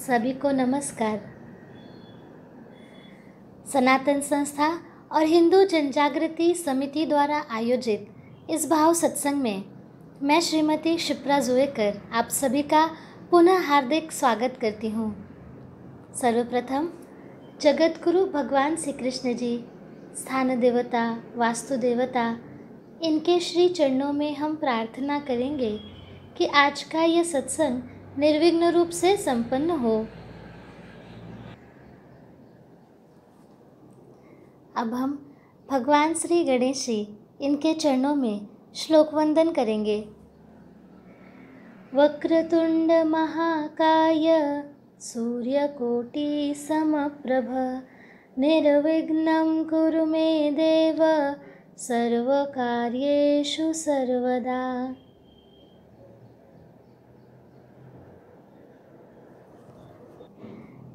सभी को नमस्कार। सनातन संस्था और हिंदू जनजागृति समिति द्वारा आयोजित इस भाव सत्संग में मैं श्रीमती शिप्रा जोएकर आप सभी का पुनः हार्दिक स्वागत करती हूँ। सर्वप्रथम जगत गुरु भगवान श्री कृष्ण जी, स्थान देवता, वास्तु देवता, इनके श्री चरणों में हम प्रार्थना करेंगे कि आज का यह सत्संग निर्विघ्न रूप से संपन्न हो। अब हम भगवान श्री गणेश जी, इनके चरणों में श्लोक वंदन करेंगे। वक्रतुंड महाकाय सूर्यकोटि समप्रभ निर्विघ्नं कुरु मे देव सर्वकार्येषु सर्वदा।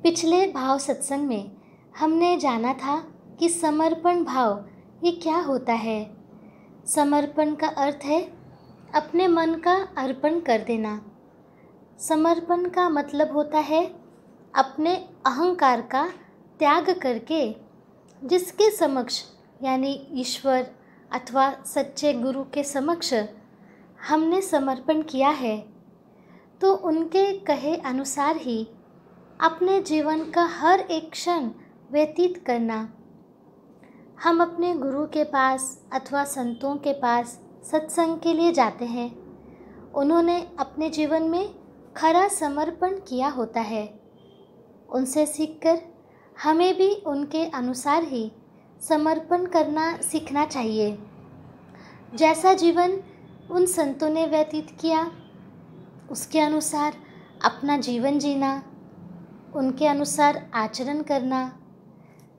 पिछले भाव सत्संग में हमने जाना था कि समर्पण भाव ये क्या होता है। समर्पण का अर्थ है अपने मन का अर्पण कर देना। समर्पण का मतलब होता है अपने अहंकार का त्याग करके जिसके समक्ष यानी ईश्वर अथवा सच्चे गुरु के समक्ष हमने समर्पण किया है तो उनके कहे अनुसार ही अपने जीवन का हर एक क्षण व्यतीत करना। हम अपने गुरु के पास अथवा संतों के पास सत्संग के लिए जाते हैं। उन्होंने अपने जीवन में खरा समर्पण किया होता है। उनसे सीखकर हमें भी उनके अनुसार ही समर्पण करना सीखना चाहिए। जैसा जीवन उन संतों ने व्यतीत किया उसके अनुसार अपना जीवन जीना, उनके अनुसार आचरण करना,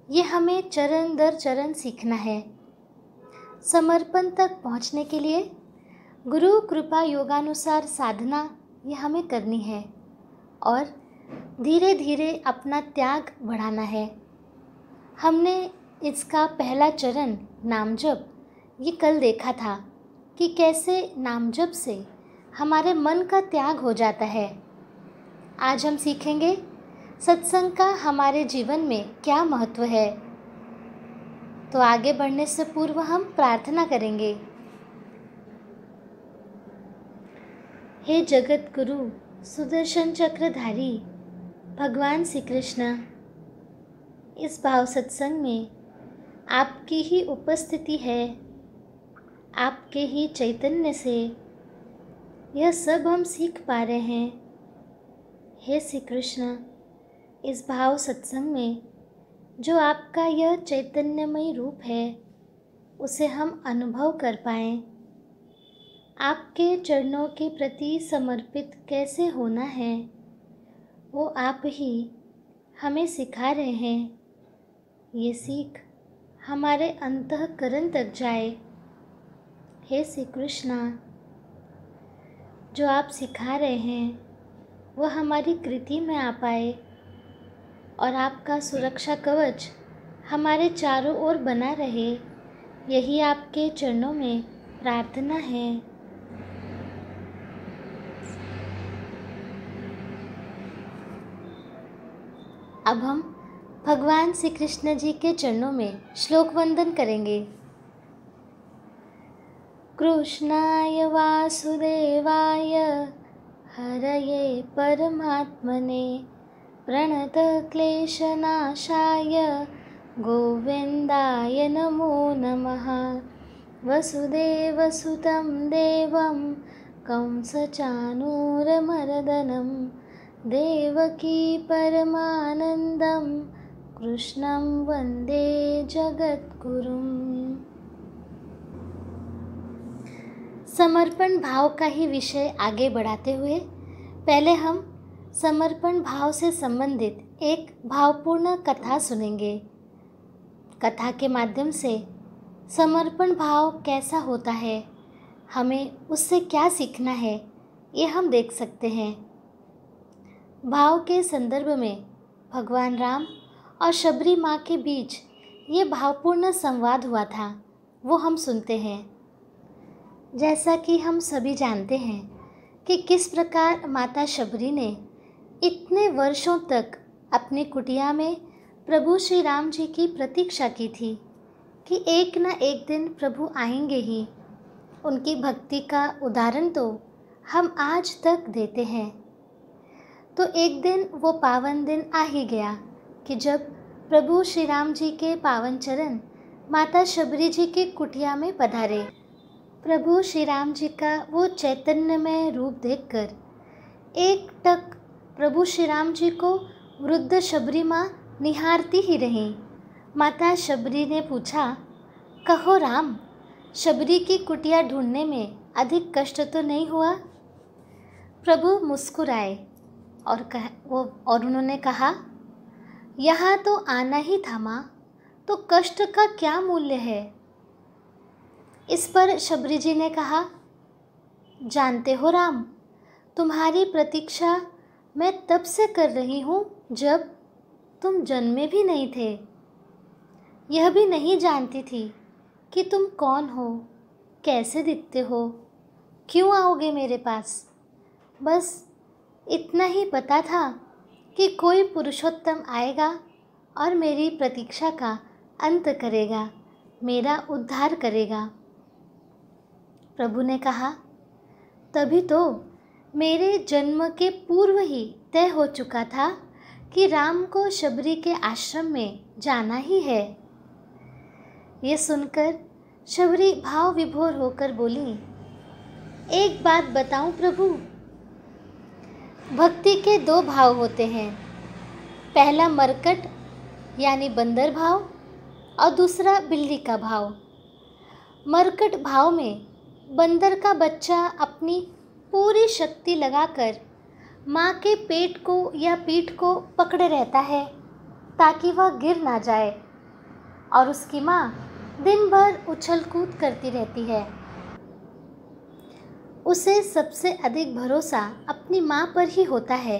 ये हमें चरण दर चरण सीखना है। समर्पण तक पहुंचने के लिए गुरु कृपा योगानुसार साधना ये हमें करनी है और धीरे धीरे अपना त्याग बढ़ाना है। हमने इसका पहला चरण नाम जप ये कल देखा था कि कैसे नाम जप से हमारे मन का त्याग हो जाता है। आज हम सीखेंगे सत्संग का हमारे जीवन में क्या महत्व है। तो आगे बढ़ने से पूर्व हम प्रार्थना करेंगे। हे जगत गुरु सुदर्शन चक्रधारी भगवान श्री कृष्ण, इस भाव सत्संग में आपकी ही उपस्थिति है। आपके ही चैतन्य से यह सब हम सीख पा रहे हैं। हे श्री कृष्ण, इस भाव सत्संग में जो आपका यह चैतन्यमय रूप है उसे हम अनुभव कर पाएँ। आपके चरणों के प्रति समर्पित कैसे होना है वो आप ही हमें सिखा रहे हैं। ये सीख हमारे अंतःकरण तक जाए। हे श्री कृष्णा, जो आप सिखा रहे हैं वो हमारी कृति में आ पाए और आपका सुरक्षा कवच हमारे चारों ओर बना रहे, यही आपके चरणों में प्रार्थना है। अब हम भगवान श्री कृष्ण जी के चरणों में श्लोक वंदन करेंगे। कृष्णाय वासुदेवाय हरये परमात्मने प्रणतक्लेशनाशाय गोविन्दाय नमो नमः। वसुदेवसुतं देवं कंसचाणूरमर्दनं देवकी परमानन्दं कृष्णं वन्दे जगद्गुरुम्। समर्पण भाव का ही विषय आगे बढ़ाते हुए पहले हम समर्पण भाव से संबंधित एक भावपूर्ण कथा सुनेंगे। कथा के माध्यम से समर्पण भाव कैसा होता है, हमें उससे क्या सीखना है, ये हम देख सकते हैं। भाव के संदर्भ में भगवान राम और शबरी माँ के बीच ये भावपूर्ण संवाद हुआ था, वो हम सुनते हैं। जैसा कि हम सभी जानते हैं कि किस प्रकार माता शबरी ने इतने वर्षों तक अपनी कुटिया में प्रभु श्री राम जी की प्रतीक्षा की थी कि एक न एक दिन प्रभु आएंगे ही। उनकी भक्ति का उदाहरण तो हम आज तक देते हैं। तो एक दिन वो पावन दिन आ ही गया कि जब प्रभु श्री राम जी के पावन चरण माता शबरी जी की कुटिया में पधारे। प्रभु श्री राम जी का वो चैतन्यमय रूप देखकर एक टक प्रभु श्री राम जी को वृद्ध शबरी माँ निहारती ही रहीं। माता शबरी ने पूछा, कहो राम, शबरी की कुटिया ढूंढने में अधिक कष्ट तो नहीं हुआ? प्रभु मुस्कुराए और उन्होंने कहा, यहाँ तो आना ही था माँ, तो कष्ट का क्या मूल्य है? इस पर शबरी जी ने कहा, जानते हो राम, तुम्हारी प्रतीक्षा मैं तब से कर रही हूँ जब तुम जन्मे भी नहीं थे। यह भी नहीं जानती थी कि तुम कौन हो, कैसे दिखते हो, क्यों आओगे मेरे पास। बस इतना ही पता था कि कोई पुरुषोत्तम आएगा और मेरी प्रतीक्षा का अंत करेगा, मेरा उद्धार करेगा। प्रभु ने कहा, तभी तो मेरे जन्म के पूर्व ही तय हो चुका था कि राम को शबरी के आश्रम में जाना ही है। ये सुनकर शबरी भाव विभोर होकर बोली, एक बात बताऊं प्रभु, भक्ति के दो भाव होते हैं। पहला मरकट यानी बंदर भाव और दूसरा बिल्ली का भाव। मरकट भाव में बंदर का बच्चा अपनी पूरी शक्ति लगाकर माँ के पेट को या पीठ को पकड़े रहता है ताकि वह गिर ना जाए, और उसकी माँ दिन भर उछल कूद करती रहती है। उसे सबसे अधिक भरोसा अपनी माँ पर ही होता है,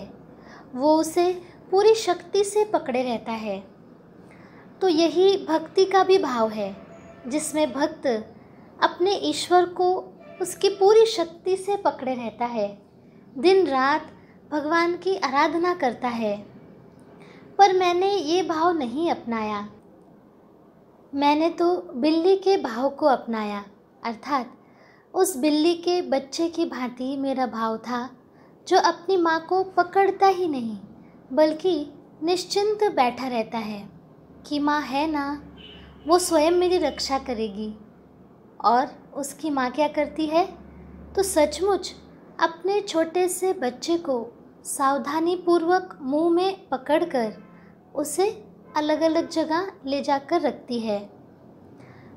वो उसे पूरी शक्ति से पकड़े रहता है। तो यही भक्ति का भी भाव है, जिसमें भक्त अपने ईश्वर को उसकी पूरी शक्ति से पकड़े रहता है, दिन रात भगवान की आराधना करता है। पर मैंने ये भाव नहीं अपनाया, मैंने तो बिल्ली के भाव को अपनाया, अर्थात उस बिल्ली के बच्चे की भांति मेरा भाव था, जो अपनी माँ को पकड़ता ही नहीं बल्कि निश्चिंत बैठा रहता है कि माँ है ना, वो स्वयं मेरी रक्षा करेगी। और उसकी माँ क्या करती है, तो सचमुच अपने छोटे से बच्चे को सावधानी पूर्वक मुंह में पकड़कर उसे अलग अलग जगह ले जाकर रखती है।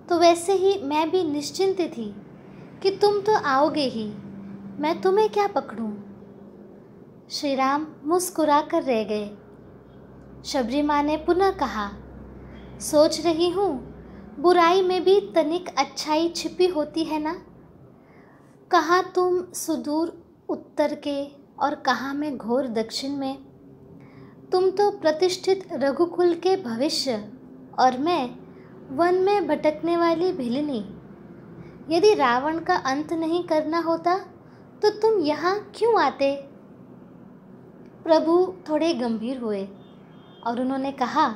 तो वैसे ही मैं भी निश्चिंत थी कि तुम तो आओगे ही, मैं तुम्हें क्या पकड़ूं। श्री राम मुस्कुरा कर रह गए। शबरी माँ ने पुनः कहा, सोच रही हूँ बुराई में भी तनिक अच्छाई छिपी होती है ना। कहाँ तुम सुदूर उत्तर के और कहाँ मैं घोर दक्षिण में। तुम तो प्रतिष्ठित रघुकुल के भविष्य और मैं वन में भटकने वाली भिलनी। यदि रावण का अंत नहीं करना होता तो तुम यहाँ क्यों आते। प्रभु थोड़े गंभीर हुए और उन्होंने कहा,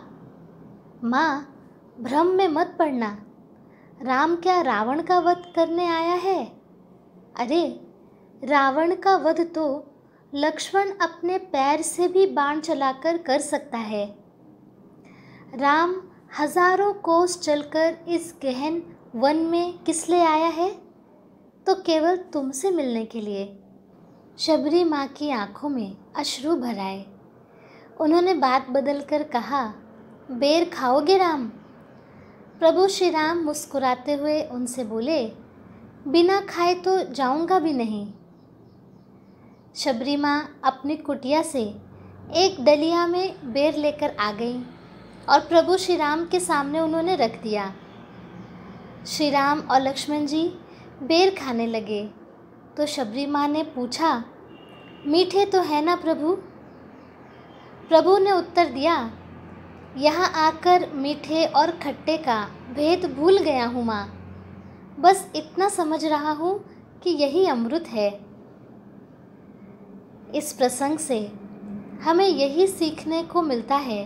माँ, भ्रम में मत पड़ना। राम क्या रावण का वध करने आया है? अरे, रावण का वध तो लक्ष्मण अपने पैर से भी बाण चलाकर कर सकता है। राम हजारों कोस चलकर इस गहन वन में किस लिए आया है? तो केवल तुमसे मिलने के लिए। शबरी माँ की आंखों में अश्रु भर आए। उन्होंने बात बदलकर कहा, बेर खाओगे राम? प्रभु श्री राम मुस्कुराते हुए उनसे बोले, बिना खाए तो जाऊंगा भी नहीं। शबरी माँ अपनी कुटिया से एक डलिया में बेर लेकर आ गई और प्रभु श्री राम के सामने उन्होंने रख दिया। श्री राम और लक्ष्मण जी बेर खाने लगे तो शबरी माँ ने पूछा, मीठे तो है ना प्रभु? प्रभु ने उत्तर दिया, यहाँ आकर मीठे और खट्टे का भेद भूल गया हूँ माँ। बस इतना समझ रहा हूँ कि यही अमृत है। इस प्रसंग से हमें यही सीखने को मिलता है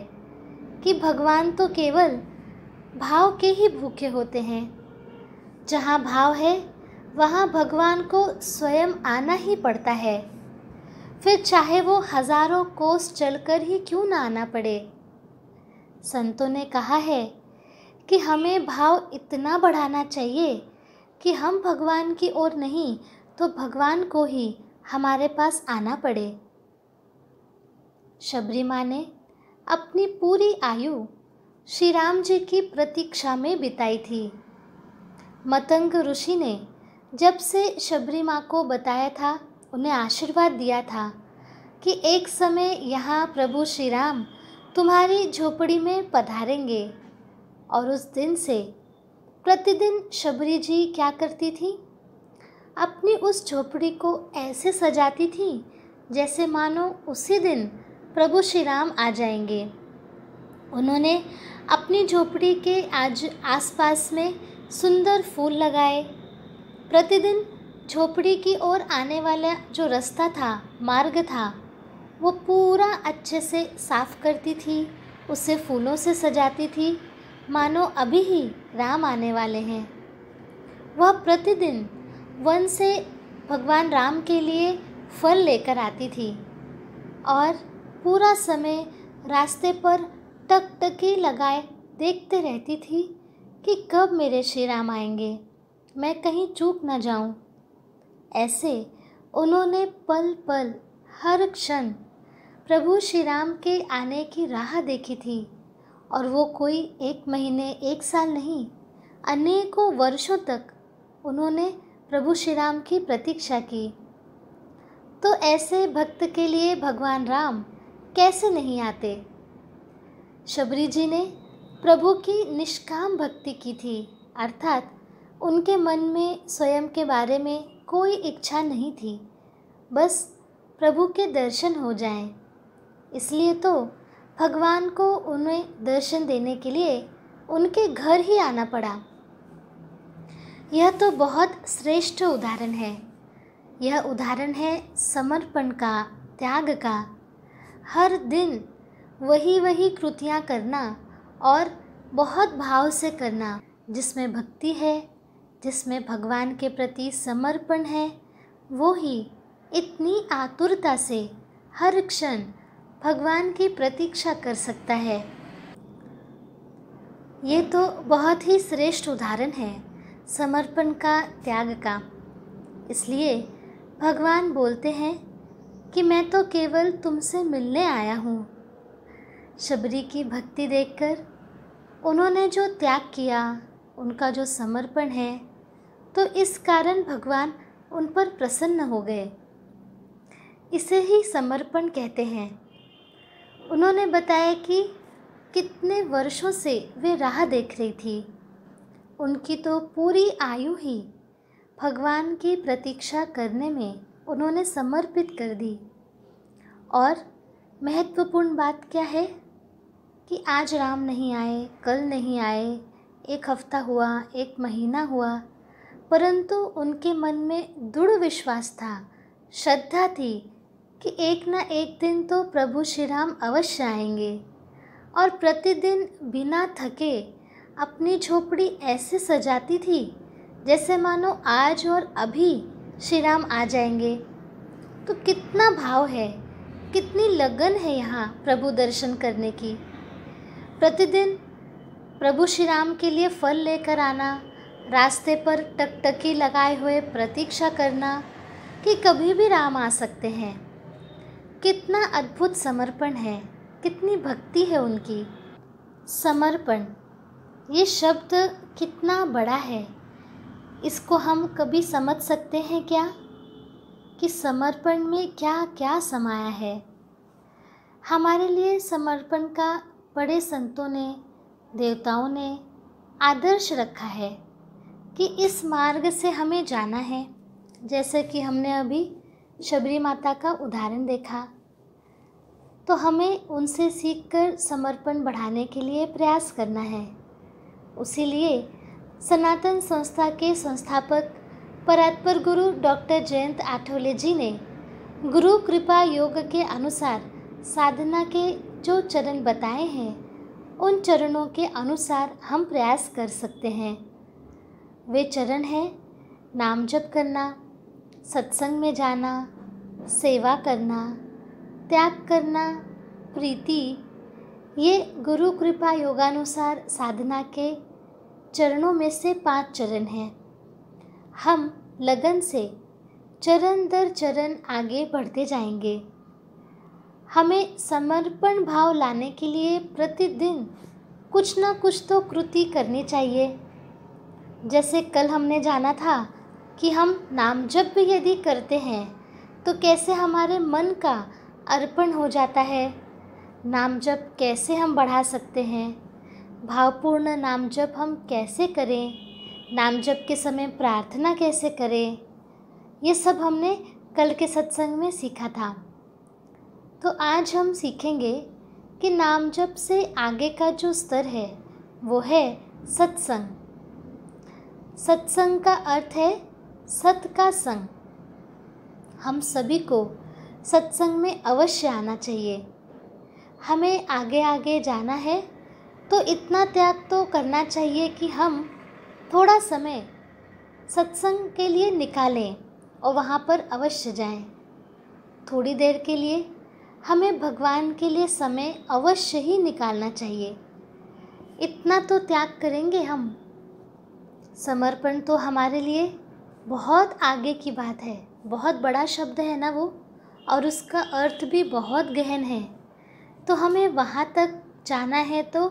कि भगवान तो केवल भाव के ही भूखे होते हैं। जहाँ भाव है वहाँ भगवान को स्वयं आना ही पड़ता है, फिर चाहे वो हजारों कोस चलकर ही क्यों ना आना पड़े। संतों ने कहा है कि हमें भाव इतना बढ़ाना चाहिए कि हम भगवान की ओर नहीं तो भगवान को ही हमारे पास आना पड़े। शबरी माँ ने अपनी पूरी आयु श्री राम जी की प्रतीक्षा में बिताई थी। मतंग ऋषि ने जब से शबरी माँ को बताया था, उन्हें आशीर्वाद दिया था कि एक समय यहाँ प्रभु श्री राम तुम्हारी झोपड़ी में पधारेंगे, और उस दिन से प्रतिदिन शबरी जी क्या करती थी, अपनी उस झोपड़ी को ऐसे सजाती थी जैसे मानो उसी दिन प्रभु श्री राम आ जाएंगे। उन्होंने अपनी झोपड़ी के आसपास में सुंदर फूल लगाए। प्रतिदिन झोपड़ी की ओर आने वाला जो रास्ता था, मार्ग था, वो पूरा अच्छे से साफ करती थी, उसे फूलों से सजाती थी मानो अभी ही राम आने वाले हैं। वह प्रतिदिन वन से भगवान राम के लिए फल लेकर आती थी और पूरा समय रास्ते पर टकटकी लगाए देखते रहती थी कि कब मेरे श्री राम आएंगे, मैं कहीं चूक न जाऊं। ऐसे उन्होंने पल पल हर क्षण प्रभु श्री राम के आने की राह देखी थी, और वो कोई 1 महीने 1 साल नहीं, अनेकों वर्षों तक उन्होंने प्रभु श्री राम की प्रतीक्षा की। तो ऐसे भक्त के लिए भगवान राम कैसे नहीं आते। शबरी जी ने प्रभु की निष्काम भक्ति की थी, अर्थात उनके मन में स्वयं के बारे में कोई इच्छा नहीं थी, बस प्रभु के दर्शन हो जाएं। इसलिए तो भगवान को उन्हें दर्शन देने के लिए उनके घर ही आना पड़ा। यह तो बहुत श्रेष्ठ उदाहरण है। यह उदाहरण है समर्पण का, त्याग का। हर दिन वही कृतियाँ करना और बहुत भाव से करना, जिसमें भक्ति है, जिसमें भगवान के प्रति समर्पण है, वो ही इतनी आतुरता से हर क्षण भगवान की प्रतीक्षा कर सकता है। ये तो बहुत ही श्रेष्ठ उदाहरण है समर्पण का, त्याग का। इसलिए भगवान बोलते हैं कि मैं तो केवल तुमसे मिलने आया हूँ। शबरी की भक्ति देखकर उन्होंने जो त्याग किया, उनका जो समर्पण है, तो इस कारण भगवान उन पर प्रसन्न हो गए। इसे ही समर्पण कहते हैं। उन्होंने बताया कि कितने वर्षों से वे राह देख रही थी। उनकी तो पूरी आयु ही भगवान की प्रतीक्षा करने में उन्होंने समर्पित कर दी। और महत्वपूर्ण बात क्या है कि आज राम नहीं आए, कल नहीं आए, 1 हफ्ता हुआ, 1 महीना हुआ, परंतु उनके मन में दृढ़ विश्वास था, श्रद्धा थी कि एक ना एक दिन तो प्रभु श्री राम अवश्य आएंगे। और प्रतिदिन बिना थके अपनी झोपड़ी ऐसे सजाती थी जैसे मानो आज और अभी श्री राम आ जाएंगे। तो कितना भाव है, कितनी लगन है यहाँ प्रभु दर्शन करने की। प्रतिदिन प्रभु श्री राम के लिए फल लेकर आना, रास्ते पर टकटकी लगाए हुए प्रतीक्षा करना कि कभी भी राम आ सकते हैं। कितना अद्भुत समर्पण है, कितनी भक्ति है उनकी। समर्पण, ये शब्द कितना बड़ा है, इसको हम कभी समझ सकते हैं क्या कि समर्पण में क्या क्या समाया है। हमारे लिए समर्पण का बड़े संतों ने, देवताओं ने आदर्श रखा है कि इस मार्ग से हमें जाना है। जैसे कि हमने अभी शबरी माता का उदाहरण देखा, तो हमें उनसे सीखकर समर्पण बढ़ाने के लिए प्रयास करना है। उसी लिए सनातन संस्था के संस्थापक परात्पर गुरु डॉक्टर जयंत आठवले जी ने गुरु कृपा योग के अनुसार साधना के जो चरण बताए हैं उन चरणों के अनुसार हम प्रयास कर सकते हैं। वे चरण हैं नाम जप करना, सत्संग में जाना, सेवा करना, त्याग करना, प्रीति। ये गुरु कृपा योगानुसार साधना के चरणों में से 5 चरण हैं। हम लगन से चरण दर चरण आगे बढ़ते जाएंगे। हमें समर्पण भाव लाने के लिए प्रतिदिन कुछ ना कुछ तो कृति करनी चाहिए। जैसे कल हमने जाना था कि हम नाम जप भी यदि करते हैं तो कैसे हमारे मन का अर्पण हो जाता है। नाम जप कैसे हम बढ़ा सकते हैं, भावपूर्ण नाम जप हम कैसे करें, नाम जप के समय प्रार्थना कैसे करें, ये सब हमने कल के सत्संग में सीखा था। तो आज हम सीखेंगे कि नाम जप से आगे का जो स्तर है वो है सत्संग। सत्संग का अर्थ है सत का संग। हम सभी को सत्संग में अवश्य आना चाहिए। हमें आगे आगे जाना है तो इतना त्याग तो करना चाहिए कि हम थोड़ा समय सत्संग के लिए निकालें और वहाँ पर अवश्य जाएं। थोड़ी देर के लिए हमें भगवान के लिए समय अवश्य ही निकालना चाहिए। इतना तो त्याग करेंगे हम। समर्पण तो हमारे लिए बहुत आगे की बात है, बहुत बड़ा शब्द है ना वो, और उसका अर्थ भी बहुत गहन है। तो हमें वहाँ तक जाना है तो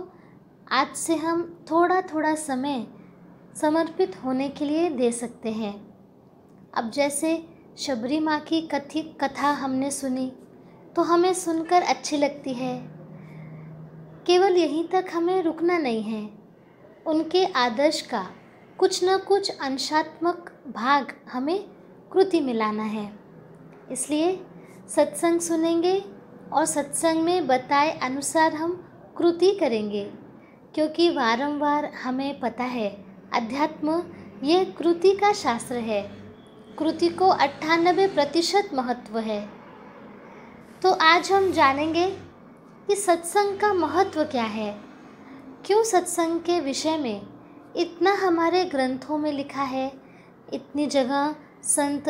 आज से हम थोड़ा थोड़ा समय समर्पित होने के लिए दे सकते हैं। अब जैसे शबरी माँ की कथा हमने सुनी तो हमें सुनकर अच्छी लगती है। केवल यहीं तक हमें रुकना नहीं है। उनके आदर्श का कुछ न कुछ अंशात्मक भाग हमें कृति में लाना है। इसलिए सत्संग सुनेंगे और सत्संग में बताए अनुसार हम कृति करेंगे, क्योंकि वारंवार हमें पता है अध्यात्म ये कृति का शास्त्र है। कृति को 98% महत्व है। तो आज हम जानेंगे कि सत्संग का महत्व क्या है, क्यों सत्संग के विषय में इतना हमारे ग्रंथों में लिखा है। इतनी जगह संत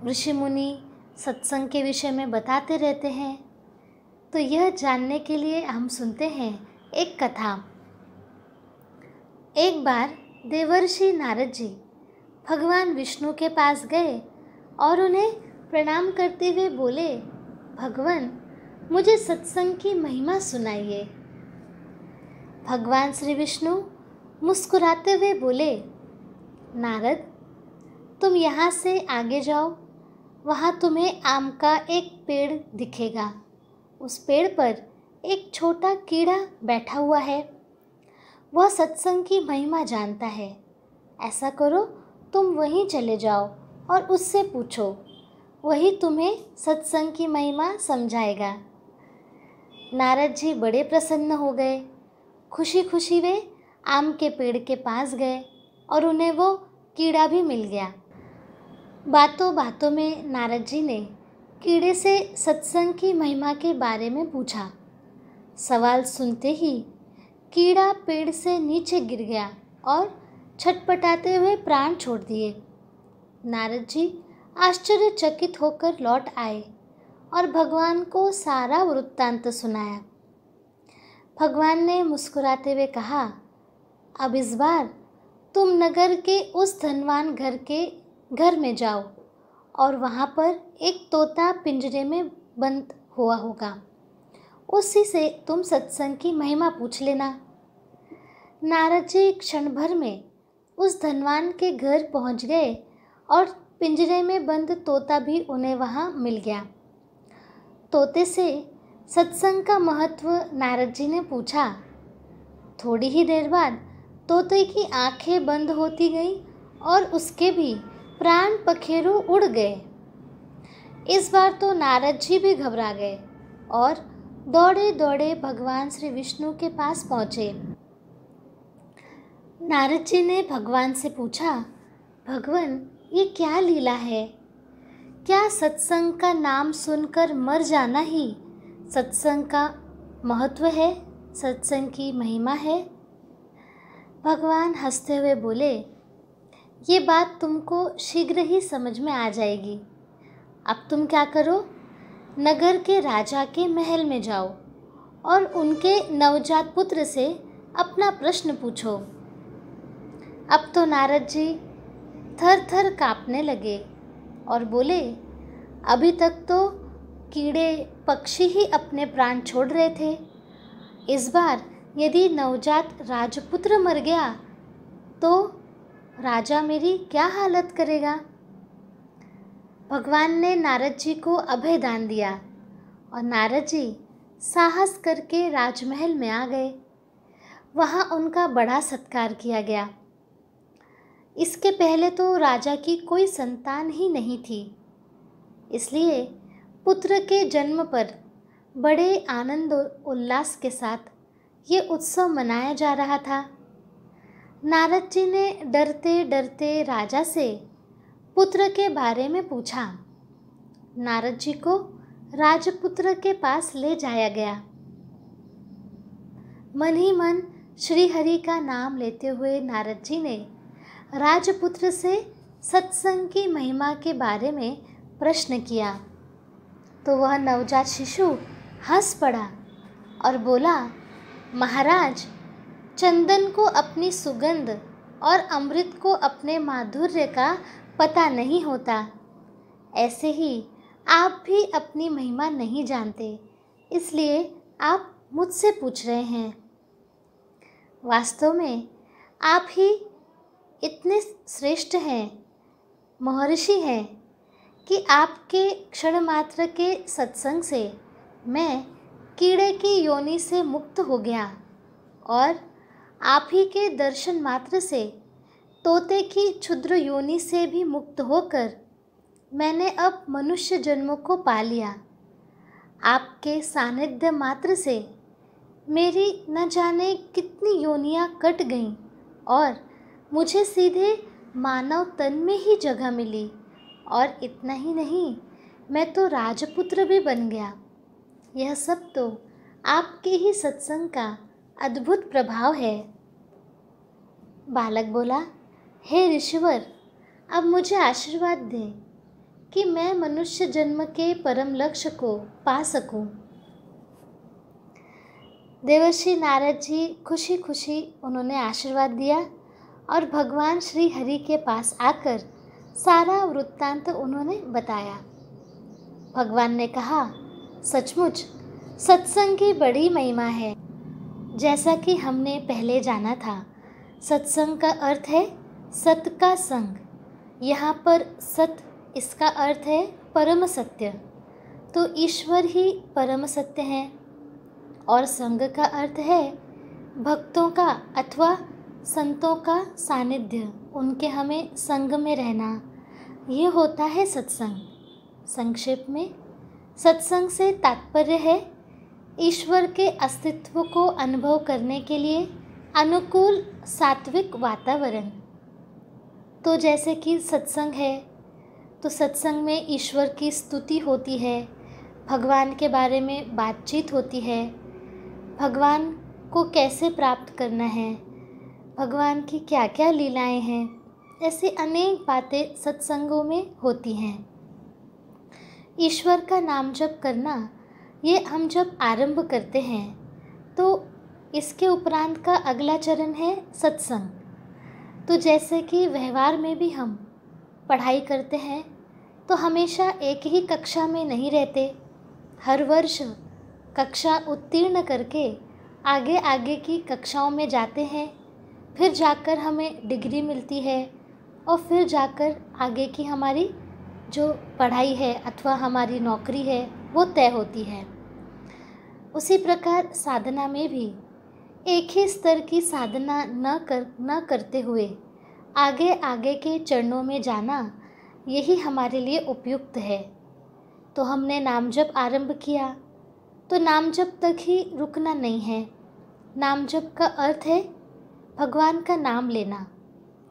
ऋषि मुनि सत्संग के विषय में बताते रहते हैं। तो यह जानने के लिए हम सुनते हैं एक कथा। एक बार देवर्षि नारद जी भगवान विष्णु के पास गए और उन्हें प्रणाम करते हुए बोले, भगवान मुझे सत्संग की महिमा सुनाइए। भगवान श्री विष्णु मुस्कुराते हुए बोले, नारद तुम यहाँ से आगे जाओ, वहाँ तुम्हें आम का एक पेड़ दिखेगा। उस पेड़ पर एक छोटा कीड़ा बैठा हुआ है। वह सत्संग की महिमा जानता है। ऐसा करो, तुम वहीं चले जाओ और उससे पूछो, वही तुम्हें सत्संग की महिमा समझाएगा। नारद जी बड़े प्रसन्न हो गए। खुशी खुशी वे आम के पेड़ के पास गए और उन्हें वो कीड़ा भी मिल गया। बातों बातों में नारद जी ने कीड़े से सत्संग की महिमा के बारे में पूछा। सवाल सुनते ही कीड़ा पेड़ से नीचे गिर गया और छटपटाते हुए प्राण छोड़ दिए। नारद जी आश्चर्यचकित होकर लौट आए और भगवान को सारा वृत्तांत सुनाया। भगवान ने मुस्कुराते हुए कहा, अब इस बार तुम नगर के उस धनवान घर में जाओ और वहाँ पर एक तोता पिंजरे में बंद हुआ होगा। उसी से तुम सत्संग की महिमा पूछ लेना। नारद जी क्षण भर में उस धनवान के घर पहुँच गए और पिंजरे में बंद तोता भी उन्हें वहाँ मिल गया। तोते से सत्संग का महत्व नारद जी ने पूछा। थोड़ी ही देर बाद तोते की आंखें बंद होती गईं और उसके भी प्राण पखेरु उड़ गए। इस बार तो नारद जी भी घबरा गए और दौड़े दौड़े भगवान श्री विष्णु के पास पहुँचे। नारद जी ने भगवान से पूछा, भगवान ये क्या लीला है? क्या सत्संग का नाम सुनकर मर जाना ही सत्संग का महत्व है, सत्संग की महिमा है। भगवान हंसते हुए बोले, ये बात तुमको शीघ्र ही समझ में आ जाएगी। अब तुम क्या करो, नगर के राजा के महल में जाओ और उनके नवजात पुत्र से अपना प्रश्न पूछो। अब तो नारद जी थर थर काँपने लगे और बोले, अभी तक तो कीड़े पक्षी ही अपने प्राण छोड़ रहे थे, इस बार यदि नवजात राजपुत्र मर गया तो राजा मेरी क्या हालत करेगा। भगवान ने नारद जी को अभय दान दिया और नारद जी साहस करके राजमहल में आ गए। वहाँ उनका बड़ा सत्कार किया गया। इसके पहले तो राजा की कोई संतान ही नहीं थी, इसलिए पुत्र के जन्म पर बड़े आनंद उल्लास के साथ ये उत्सव मनाया जा रहा था। नारद जी ने डरते डरते राजा से पुत्र के बारे में पूछा। नारद जी को राजपुत्र के पास ले जाया गया। मन ही मन श्री हरि का नाम लेते हुए नारद जी ने राजपुत्र से सत्संग की महिमा के बारे में प्रश्न किया तो वह नवजात शिशु हंस पड़ा और बोला, महाराज, चंदन को अपनी सुगंध और अमृत को अपने माधुर्य का पता नहीं होता, ऐसे ही आप भी अपनी महिमा नहीं जानते, इसलिए आप मुझसे पूछ रहे हैं। वास्तव में आप ही इतने श्रेष्ठ हैं, महर्षि हैं कि आपके क्षण मात्र के सत्संग से मैं कीड़े की योनि से मुक्त हो गया और आप ही के दर्शन मात्र से तोते की क्षुद्र योनि से भी मुक्त होकर मैंने अब मनुष्य जन्म को पा लिया। आपके सानिध्य मात्र से मेरी न जाने कितनी योनियां कट गईं और मुझे सीधे मानव तन में ही जगह मिली, और इतना ही नहीं, मैं तो राजपुत्र भी बन गया। यह सब तो आपके ही सत्संग का अद्भुत प्रभाव है। बालक बोला, हे ऋषिवर, अब मुझे आशीर्वाद दें कि मैं मनुष्य जन्म के परम लक्ष्य को पा सकूं। देवर्षि नारद जी खुशी खुशी उन्होंने आशीर्वाद दिया और भगवान श्री हरि के पास आकर सारा वृत्तांत उन्होंने बताया। भगवान ने कहा, सचमुच सत्संग की बड़ी महिमा है। जैसा कि हमने पहले जाना था, सत्संग का अर्थ है सत का संग। यहाँ पर सत, इसका अर्थ है परम सत्य, तो ईश्वर ही परम सत्य हैं। और संग का अर्थ है भक्तों का अथवा संतों का सानिध्य, उनके हमें संग में रहना, ये होता है सत्संग। संक्षेप में सत्संग से तात्पर्य है ईश्वर के अस्तित्व को अनुभव करने के लिए अनुकूल सात्विक वातावरण। तो जैसे कि सत्संग है तो सत्संग में ईश्वर की स्तुति होती है, भगवान के बारे में बातचीत होती है, भगवान को कैसे प्राप्त करना है, भगवान की क्या क्या लीलाएं हैं, ऐसी अनेक बातें सत्संगों में होती हैं। ईश्वर का नाम जप करना, ये हम जब आरंभ करते हैं तो इसके उपरांत का अगला चरण है सत्संग। तो जैसे कि व्यवहार में भी हम पढ़ाई करते हैं तो हमेशा एक ही कक्षा में नहीं रहते, हर वर्ष कक्षा उत्तीर्ण करके आगे आगे की कक्षाओं में जाते हैं, फिर जाकर हमें डिग्री मिलती है और फिर जाकर आगे की हमारी जो पढ़ाई है अथवा हमारी नौकरी है वो तय होती है। उसी प्रकार साधना में भी एक ही स्तर की साधना न करते हुए आगे आगे के चरणों में जाना, यही हमारे लिए उपयुक्त है। तो हमने नाम जप आरंभ किया तो नाम जप तक ही रुकना नहीं है। नाम जप का अर्थ है भगवान का नाम लेना,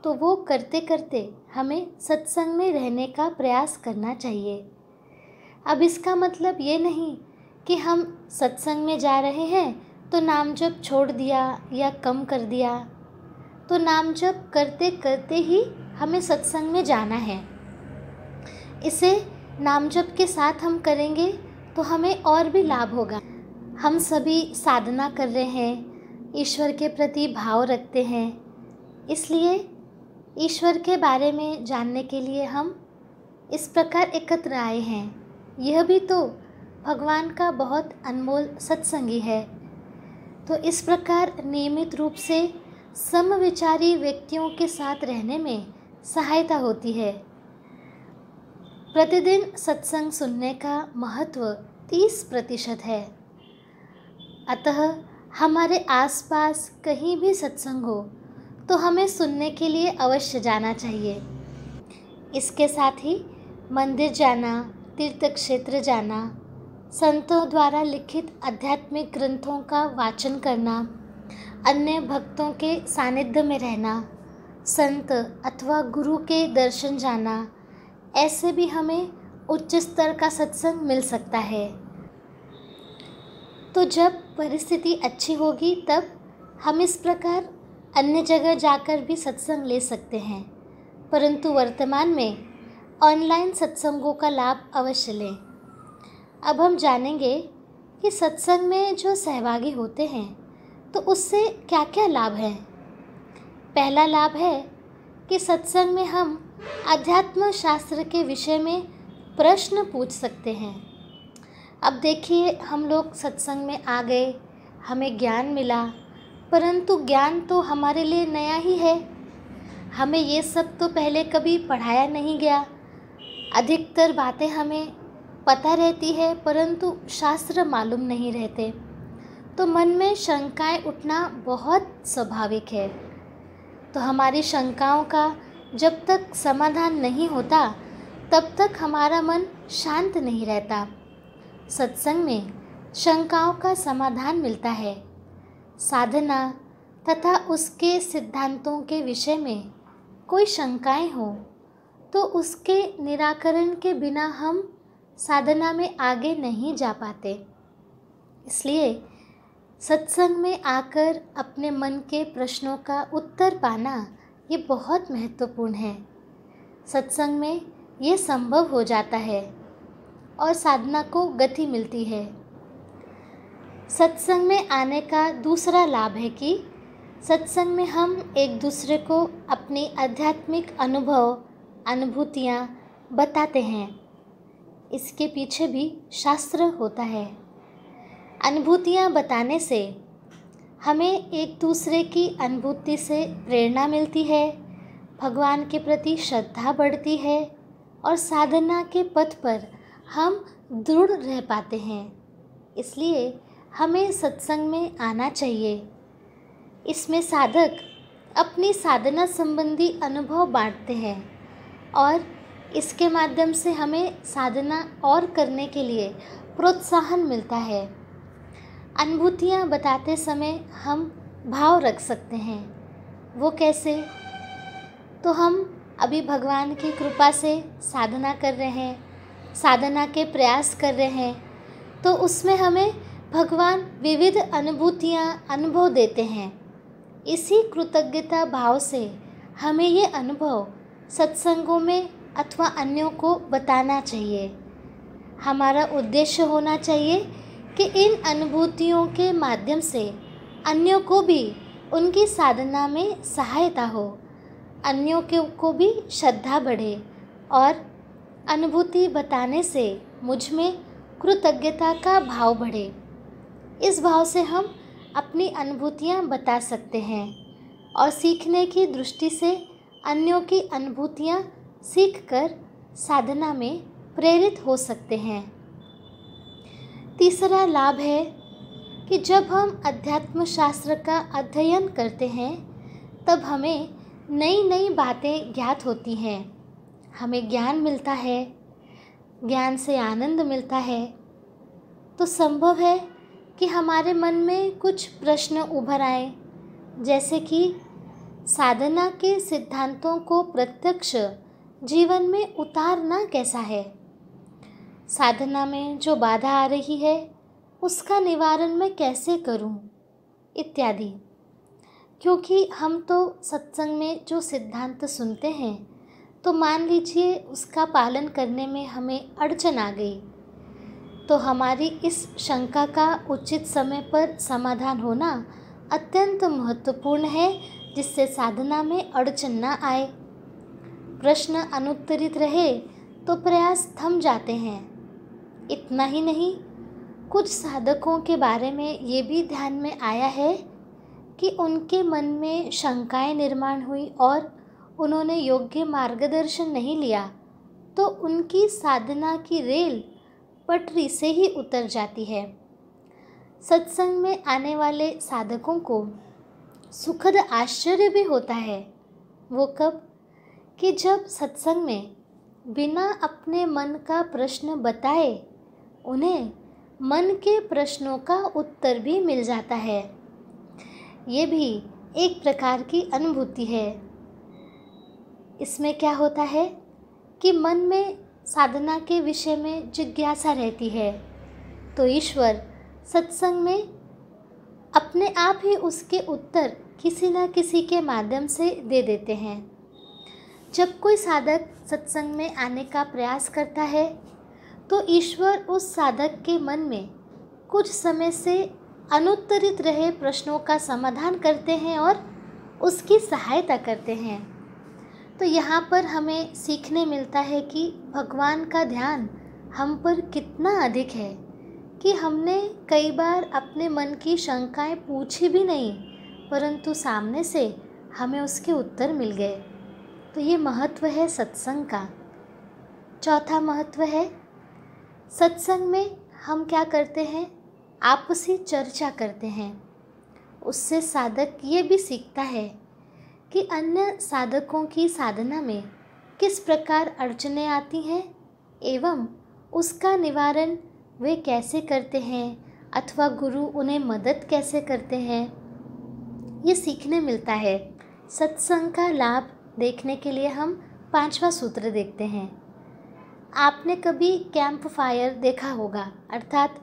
तो वो करते करते हमें सत्संग में रहने का प्रयास करना चाहिए। अब इसका मतलब ये नहीं कि हम सत्संग में जा रहे हैं तो नाम जप छोड़ दिया या कम कर दिया। तो नाम जप करते करते ही हमें सत्संग में जाना है। इसे नाम जप के साथ हम करेंगे तो हमें और भी लाभ होगा। हम सभी साधना कर रहे हैं, ईश्वर के प्रति भाव रखते हैं, इसलिए ईश्वर के बारे में जानने के लिए हम इस प्रकार एकत्र आए हैं। यह भी तो भगवान का बहुत अनमोल सत्संगी है। तो इस प्रकार नियमित रूप से समविचारी व्यक्तियों के साथ रहने में सहायता होती है। प्रतिदिन सत्संग सुनने का महत्व 30% है। अतः हमारे आसपास कहीं भी सत्संग हो तो हमें सुनने के लिए अवश्य जाना चाहिए। इसके साथ ही मंदिर जाना, तीर्थ क्षेत्र जाना, संतों द्वारा लिखित आध्यात्मिक ग्रंथों का वाचन करना, अन्य भक्तों के सानिध्य में रहना, संत अथवा गुरु के दर्शन जाना, ऐसे भी हमें उच्च स्तर का सत्संग मिल सकता है। तो जब परिस्थिति अच्छी होगी तब हम इस प्रकार अन्य जगह जाकर भी सत्संग ले सकते हैं, परंतु वर्तमान में ऑनलाइन सत्संगों का लाभ अवश्य लें। अब हम जानेंगे कि सत्संग में जो सहभागी होते हैं तो उससे क्या क्या लाभ हैं। पहला लाभ है कि सत्संग में हम अध्यात्म शास्त्र के विषय में प्रश्न पूछ सकते हैं। अब देखिए, हम लोग सत्संग में आ गए, हमें ज्ञान मिला, परंतु ज्ञान तो हमारे लिए नया ही है। हमें ये सब तो पहले कभी पढ़ाया नहीं गया। अधिकतर बातें हमें पता रहती है परंतु शास्त्र मालूम नहीं रहते, तो मन में शंकाएं उठना बहुत स्वाभाविक है। तो हमारी शंकाओं का जब तक समाधान नहीं होता तब तक हमारा मन शांत नहीं रहता। सत्संग में शंकाओं का समाधान मिलता है। साधना तथा उसके सिद्धांतों के विषय में कोई शंकाएं हो तो उसके निराकरण के बिना हम साधना में आगे नहीं जा पाते। इसलिए सत्संग में आकर अपने मन के प्रश्नों का उत्तर पाना ये बहुत महत्वपूर्ण है। सत्संग में ये संभव हो जाता है और साधना को गति मिलती है। सत्संग में आने का दूसरा लाभ है कि सत्संग में हम एक दूसरे को अपनी आध्यात्मिक अनुभूतियाँ बताते हैं। इसके पीछे भी शास्त्र होता है। अनुभूतियाँ बताने से हमें एक दूसरे की अनुभूति से प्रेरणा मिलती है, भगवान के प्रति श्रद्धा बढ़ती है और साधना के पथ पर हम दृढ़ रह पाते हैं। इसलिए हमें सत्संग में आना चाहिए। इसमें साधक अपनी साधना संबंधी अनुभव बांटते हैं और इसके माध्यम से हमें साधना और करने के लिए प्रोत्साहन मिलता है। अनुभूतियाँ बताते समय हम भाव रख सकते हैं। वो कैसे? तो हम अभी भगवान की कृपा से साधना कर रहे हैं, साधना के प्रयास कर रहे हैं, तो उसमें हमें भगवान विविध अनुभूतियाँ अनुभव देते हैं। इसी कृतज्ञता भाव से हमें ये अनुभव सत्संगों में अथवा अन्यों को बताना चाहिए। हमारा उद्देश्य होना चाहिए कि इन अनुभूतियों के माध्यम से अन्यों को भी उनकी साधना में सहायता हो, अन्यों को भी श्रद्धा बढ़े और अनुभूति बताने से मुझ में कृतज्ञता का भाव बढ़े। इस भाव से हम अपनी अनुभूतियाँ बता सकते हैं और सीखने की दृष्टि से अन्यों की अनुभूतियाँ सीखकर साधना में प्रेरित हो सकते हैं। तीसरा लाभ है कि जब हम अध्यात्म शास्त्र का अध्ययन करते हैं तब हमें नई नई बातें ज्ञात होती हैं, हमें ज्ञान मिलता है, ज्ञान से आनंद मिलता है। तो संभव है कि हमारे मन में कुछ प्रश्न उभर आए, जैसे कि साधना के सिद्धांतों को प्रत्यक्ष जीवन में उतारना कैसा है, साधना में जो बाधा आ रही है उसका निवारण मैं कैसे करूं, इत्यादि। क्योंकि हम तो सत्संग में जो सिद्धांत सुनते हैं, तो मान लीजिए उसका पालन करने में हमें अड़चन आ गई, तो हमारी इस शंका का उचित समय पर समाधान होना अत्यंत महत्वपूर्ण है, जिससे साधना में अड़चन न आए। प्रश्न अनुत्तरित रहे तो प्रयास थम जाते हैं। इतना ही नहीं, कुछ साधकों के बारे में ये भी ध्यान में आया है कि उनके मन में शंकाएं निर्माण हुई और उन्होंने योग्य मार्गदर्शन नहीं लिया, तो उनकी साधना की रेल पटरी से ही उतर जाती है। सत्संग में आने वाले साधकों को सुखद आश्चर्य भी होता है। वो कब? कि जब सत्संग में बिना अपने मन का प्रश्न बताए उन्हें मन के प्रश्नों का उत्तर भी मिल जाता है। ये भी एक प्रकार की अनुभूति है। इसमें क्या होता है कि मन में साधना के विषय में जिज्ञासा रहती है, तो ईश्वर सत्संग में अपने आप ही उसके उत्तर किसी न किसी के माध्यम से दे देते हैं। जब कोई साधक सत्संग में आने का प्रयास करता है, तो ईश्वर उस साधक के मन में कुछ समय से अनुत्तरित रहे प्रश्नों का समाधान करते हैं और उसकी सहायता करते हैं। तो यहाँ पर हमें सीखने मिलता है कि भगवान का ध्यान हम पर कितना अधिक है कि हमने कई बार अपने मन की शंकाएं पूछी भी नहीं, परंतु सामने से हमें उसके उत्तर मिल गए। तो ये महत्व है सत्संग का। चौथा महत्व है, सत्संग में हम क्या करते हैं? आपसी चर्चा करते हैं। उससे साधक ये भी सीखता है कि अन्य साधकों की साधना में किस प्रकार अड़चनें आती हैं एवं उसका निवारण वे कैसे करते हैं, अथवा गुरु उन्हें मदद कैसे करते हैं। ये सीखने मिलता है। सत्संग का लाभ देखने के लिए हम 5वां सूत्र देखते हैं। आपने कभी कैंप फायर देखा होगा, अर्थात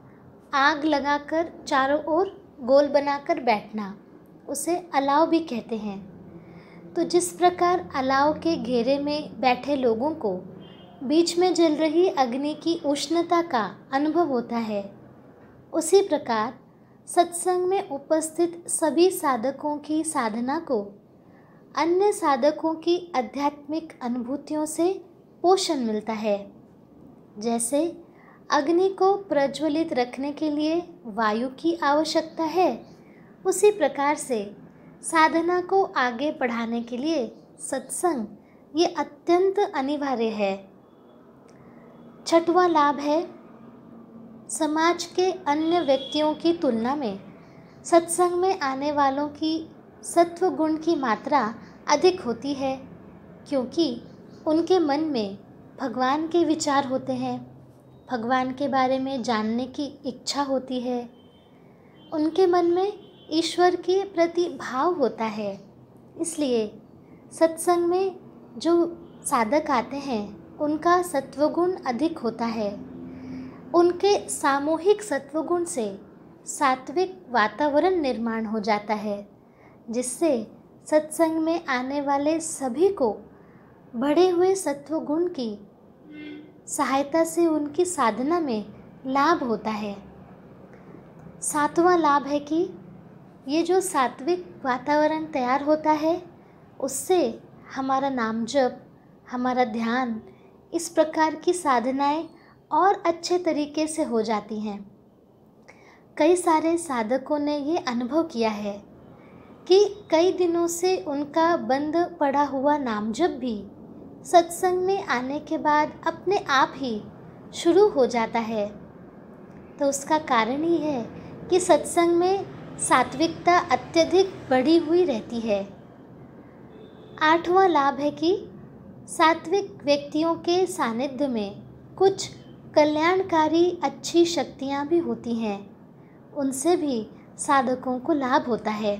आग लगाकर चारों ओर गोल बनाकर बैठना, उसे अलाव भी कहते हैं। तो जिस प्रकार अलाव के घेरे में बैठे लोगों को बीच में जल रही अग्नि की उष्णता का अनुभव होता है, उसी प्रकार सत्संग में उपस्थित सभी साधकों की साधना को अन्य साधकों की आध्यात्मिक अनुभूतियों से पोषण मिलता है। जैसे अग्नि को प्रज्वलित रखने के लिए वायु की आवश्यकता है, उसी प्रकार से साधना को आगे बढ़ाने के लिए सत्संग ये अत्यंत अनिवार्य है। छठवां लाभ है, समाज के अन्य व्यक्तियों की तुलना में सत्संग में आने वालों की सत्व गुण की मात्रा अधिक होती है, क्योंकि उनके मन में भगवान के विचार होते हैं, भगवान के बारे में जानने की इच्छा होती है, उनके मन में ईश्वर के प्रति भाव होता है। इसलिए सत्संग में जो साधक आते हैं उनका सत्वगुण अधिक होता है। उनके सामूहिक सत्वगुण से सात्विक वातावरण निर्माण हो जाता है, जिससे सत्संग में आने वाले सभी को बढ़े हुए सत्वगुण की सहायता से उनकी साधना में लाभ होता है। 7वां लाभ है कि ये जो सात्विक वातावरण तैयार होता है, उससे हमारा नाम जप, हमारा ध्यान, इस प्रकार की साधनाएं और अच्छे तरीके से हो जाती हैं। कई सारे साधकों ने ये अनुभव किया है कि कई दिनों से उनका बंद पड़ा हुआ नाम जप भी सत्संग में आने के बाद अपने आप ही शुरू हो जाता है। तो उसका कारण ही है कि सत्संग में सात्विकता अत्यधिक बढ़ी हुई रहती है। 8वां लाभ है कि सात्विक व्यक्तियों के सानिध्य में कुछ कल्याणकारी अच्छी शक्तियाँ भी होती हैं, उनसे भी साधकों को लाभ होता है।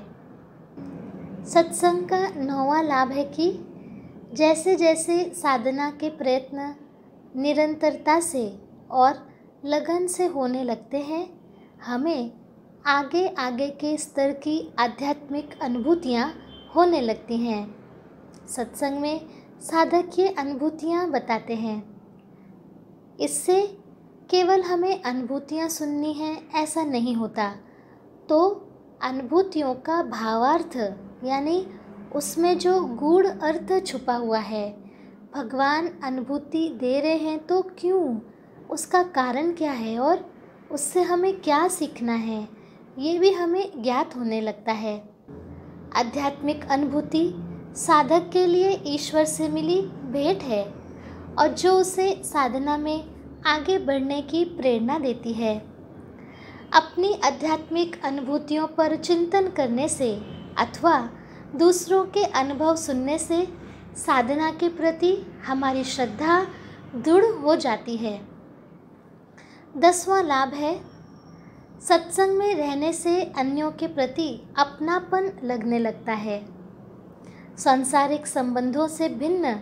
सत्संग का 9वां लाभ है कि जैसे जैसे साधना के प्रयत्न निरंतरता से और लगन से होने लगते हैं, हमें आगे आगे के स्तर की आध्यात्मिक अनुभूतियाँ होने लगती हैं। सत्संग में साधक ये अनुभूतियाँ बताते हैं। इससे केवल हमें अनुभूतियाँ सुननी हैं ऐसा नहीं होता, तो अनुभूतियों का भावार्थ यानी उसमें जो गूढ़ अर्थ छुपा हुआ है, भगवान अनुभूति दे रहे हैं तो क्यों, उसका कारण क्या है और उससे हमें क्या सीखना है, ये भी हमें ज्ञात होने लगता है। आध्यात्मिक अनुभूति साधक के लिए ईश्वर से मिली भेंट है और जो उसे साधना में आगे बढ़ने की प्रेरणा देती है। अपनी आध्यात्मिक अनुभूतियों पर चिंतन करने से अथवा दूसरों के अनुभव सुनने से साधना के प्रति हमारी श्रद्धा दृढ़ हो जाती है। 10वां लाभ है, सत्संग में रहने से अन्यों के प्रति अपनापन लगने लगता है। सांसारिक संबंधों से भिन्न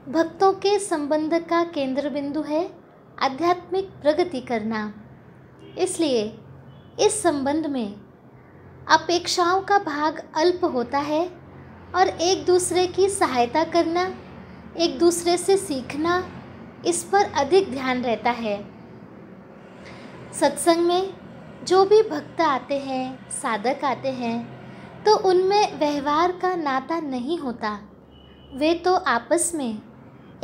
भक्तों के संबंध का केंद्र बिंदु है आध्यात्मिक प्रगति करना। इसलिए इस संबंध में अपेक्षाओं का भाग अल्प होता है और एक दूसरे की सहायता करना, एक दूसरे से सीखना, इस पर अधिक ध्यान रहता है। सत्संग में जो भी भक्त आते हैं, साधक आते हैं, तो उनमें व्यवहार का नाता नहीं होता। वे तो आपस में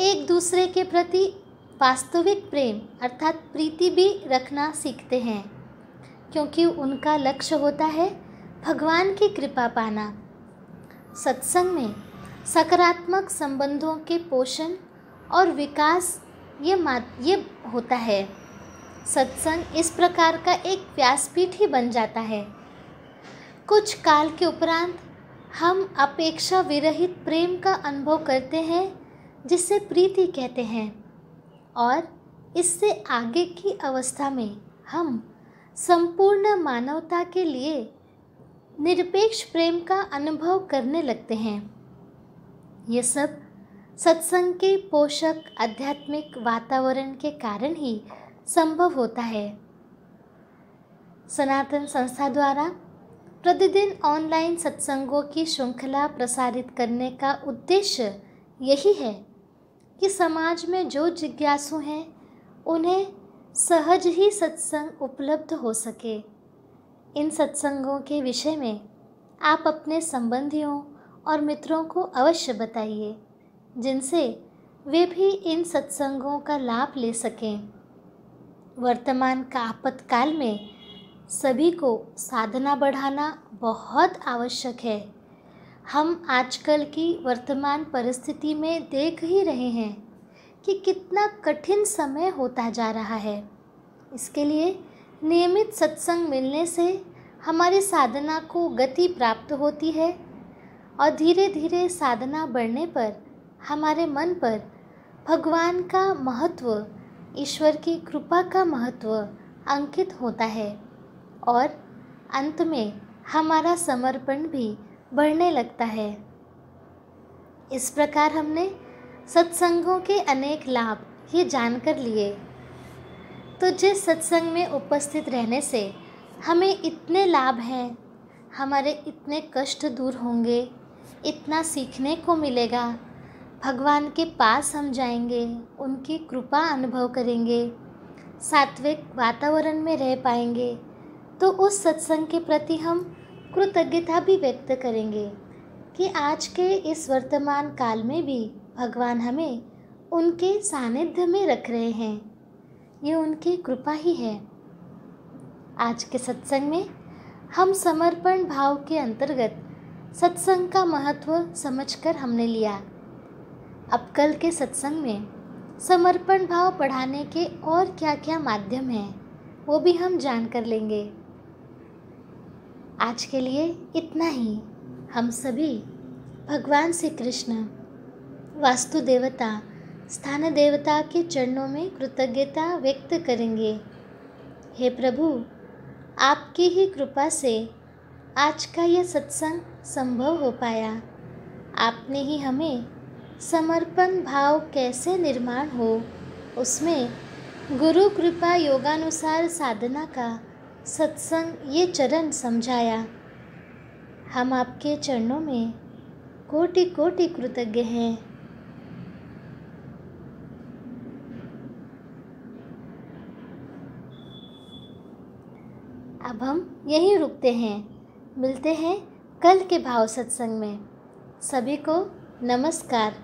एक दूसरे के प्रति वास्तविक प्रेम अर्थात प्रीति भी रखना सीखते हैं, क्योंकि उनका लक्ष्य होता है भगवान की कृपा पाना। सत्संग में सकारात्मक संबंधों के पोषण और विकास ये होता है। सत्संग इस प्रकार का एक व्यासपीठ ही बन जाता है। कुछ काल के उपरांत हम अपेक्षा विरहित प्रेम का अनुभव करते हैं, जिसे प्रीति कहते हैं, और इससे आगे की अवस्था में हम संपूर्ण मानवता के लिए निरपेक्ष प्रेम का अनुभव करने लगते हैं। ये सब सत्संग के पोषक आध्यात्मिक वातावरण के कारण ही संभव होता है। सनातन संस्था द्वारा प्रतिदिन ऑनलाइन सत्संगों की श्रृंखला प्रसारित करने का उद्देश्य यही है कि समाज में जो जिज्ञासु हैं उन्हें सहज ही सत्संग उपलब्ध हो सके। इन सत्संगों के विषय में आप अपने संबंधियों और मित्रों को अवश्य बताइए, जिनसे वे भी इन सत्संगों का लाभ ले सकें। वर्तमान का आपातकाल में सभी को साधना बढ़ाना बहुत आवश्यक है। हम आजकल की वर्तमान परिस्थिति में देख ही रहे हैं कि कितना कठिन समय होता जा रहा है। इसके लिए नियमित सत्संग मिलने से हमारी साधना को गति प्राप्त होती है और धीरे धीरे साधना बढ़ने पर हमारे मन पर भगवान का महत्व, ईश्वर की कृपा का महत्व अंकित होता है और अंत में हमारा समर्पण भी बढ़ने लगता है। इस प्रकार हमने सत्संगों के अनेक लाभ ये जानकर लिए, तो जिस सत्संग में उपस्थित रहने से हमें इतने लाभ हैं, हमारे इतने कष्ट दूर होंगे, इतना सीखने को मिलेगा, भगवान के पास हम जाएंगे, उनकी कृपा अनुभव करेंगे, सात्विक वातावरण में रह पाएंगे, तो उस सत्संग के प्रति हम कृतज्ञता भी व्यक्त करेंगे कि आज के इस वर्तमान काल में भी भगवान हमें उनके सानिध्य में रख रहे हैं। ये उनकी कृपा ही है। आज के सत्संग में हम समर्पण भाव के अंतर्गत सत्संग का महत्व समझकर हमने लिया। अब कल के सत्संग में समर्पण भाव बढ़ाने के और क्या क्या माध्यम हैं, वो भी हम जान कर लेंगे। आज के लिए इतना ही। हम सभी भगवान श्री कृष्ण, वास्तु देवता, स्थान देवता के चरणों में कृतज्ञता व्यक्त करेंगे। हे प्रभु, आपकी ही कृपा से आज का यह सत्संग संभव हो पाया। आपने ही हमें समर्पण भाव कैसे निर्माण हो, उसमें गुरु कृपा योगानुसार साधना का सत्संग ये चरण समझाया। हम आपके चरणों में कोटि कोटि कृतज्ञ हैं। अब हम यहीं रुकते हैं। मिलते हैं कल के भाव सत्संग में। सभी को नमस्कार।